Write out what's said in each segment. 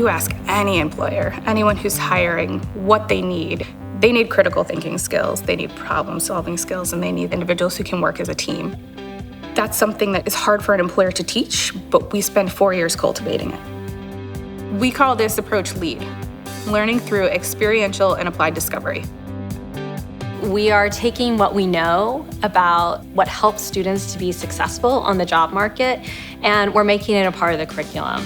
you ask any employer, anyone who's hiring, what they need critical thinking skills, they need problem-solving skills, and they need individuals who can work as a team. That's something that is hard for an employer to teach, but we spend 4 years cultivating it. We call this approach LEAD, learning through experiential and applied discovery. We are taking what we know about what helps students to be successful on the job market, and we're making it a part of the curriculum.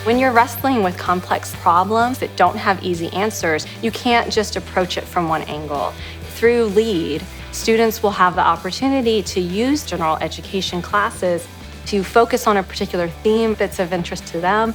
When you're wrestling with complex problems that don't have easy answers, you can't just approach it from one angle. Through LEAD, students will have the opportunity to use general education classes to focus on a particular theme that's of interest to them.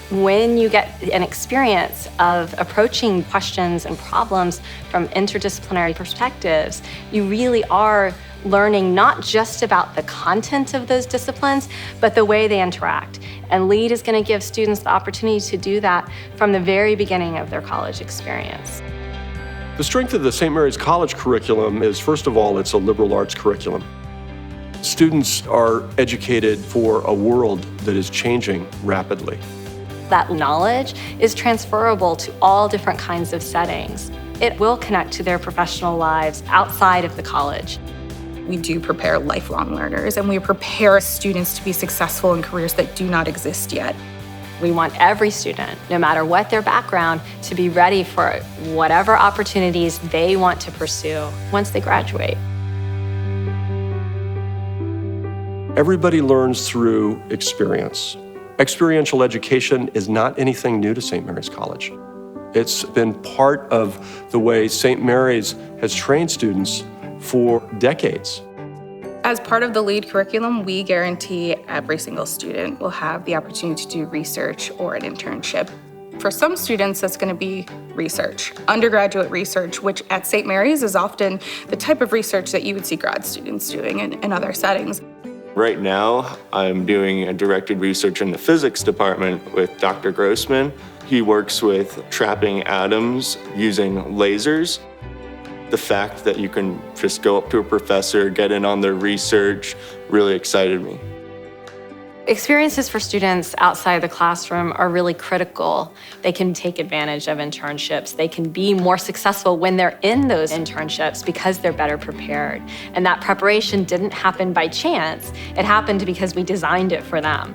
When you get an experience of approaching questions and problems from interdisciplinary perspectives, you really are learning not just about the content of those disciplines, but the way they interact. And LEAD is going to give students the opportunity to do that from the very beginning of their college experience. The strength of the St. Mary's College curriculum is, first of all, it's a liberal arts curriculum. Students are educated for a world that is changing rapidly. That knowledge is transferable to all different kinds of settings. It will connect to their professional lives outside of the college. We do prepare lifelong learners, and we prepare students to be successful in careers that do not exist yet. We want every student, no matter what their background, to be ready for whatever opportunities they want to pursue once they graduate. Everybody learns through experience. Experiential education is not anything new to St. Mary's College. It's been part of the way St. Mary's has trained students for decades. As part of the LEAD curriculum, we guarantee every single student will have the opportunity to do research or an internship. For some students, that's going to be research, undergraduate research, which at St. Mary's is often the type of research that you would see grad students doing in other settings. Right now, I'm doing a directed research in the physics department with Dr. Grossman. He works with trapping atoms using lasers. The fact that you can just go up to a professor, get in on their research, really excited me. Experiences for students outside the classroom are really critical. They can take advantage of internships. They can be more successful when they're in those internships because they're better prepared. And that preparation didn't happen by chance. It happened because we designed it for them.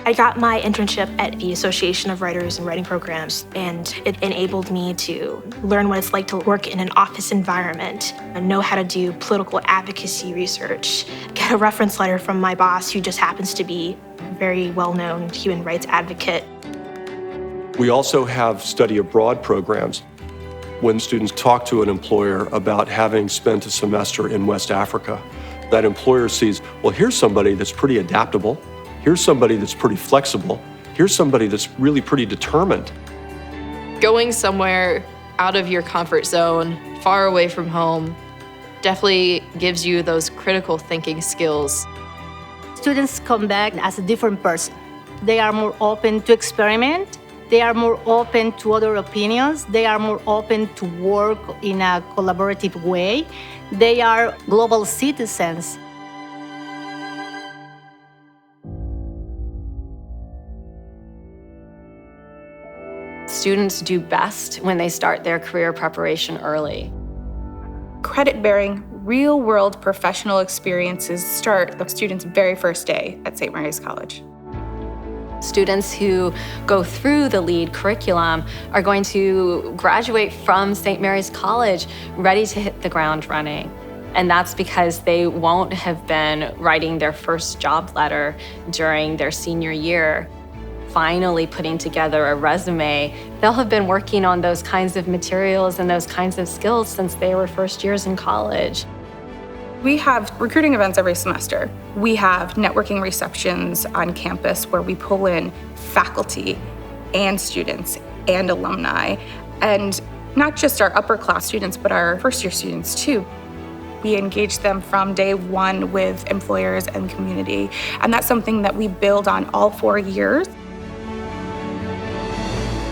I got my internship at the Association of Writers and Writing Programs, and it enabled me to learn what it's like to work in an office environment and know how to do political advocacy research, get a reference letter from my boss who just happens to be a very well-known human rights advocate. We also have study abroad programs. When students talk to an employer about having spent a semester in West Africa, that employer sees, well, here's somebody that's pretty adaptable. Here's somebody that's pretty flexible. Here's somebody that's really pretty determined. Going somewhere out of your comfort zone, far away from home, definitely gives you those critical thinking skills. Students come back as a different person. They are more open to experiment. They are more open to other opinions. They are more open to work in a collaborative way. They are global citizens. Students do best when they start their career preparation early. Credit-bearing, real-world professional experiences start the student's very first day at St. Mary's College. Students who go through the LEAD curriculum are going to graduate from St. Mary's College ready to hit the ground running. And that's because they won't have been writing their first job letter during their senior year. Finally putting together a resume, they'll have been working on those kinds of materials and those kinds of skills since they were first years in college. We have recruiting events every semester. We have networking receptions on campus where we pull in faculty and students and alumni, and not just our upper class students, but our first year students too. We engage them from day one with employers and community, and that's something that we build on all 4 years.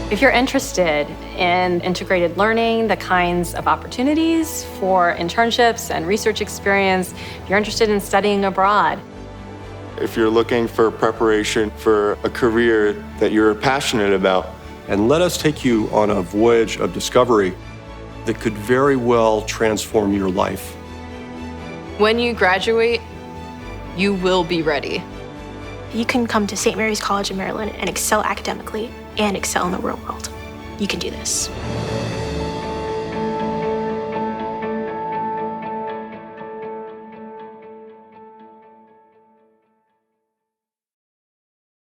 If you're interested in integrated learning, the kinds of opportunities for internships and research experience, if you're interested in studying abroad, if you're looking for preparation for a career that you're passionate about. And let us take you on a voyage of discovery that could very well transform your life. When you graduate, you will be ready. You can come to St. Mary's College in Maryland and excel academically and excel in the real world. You can do this.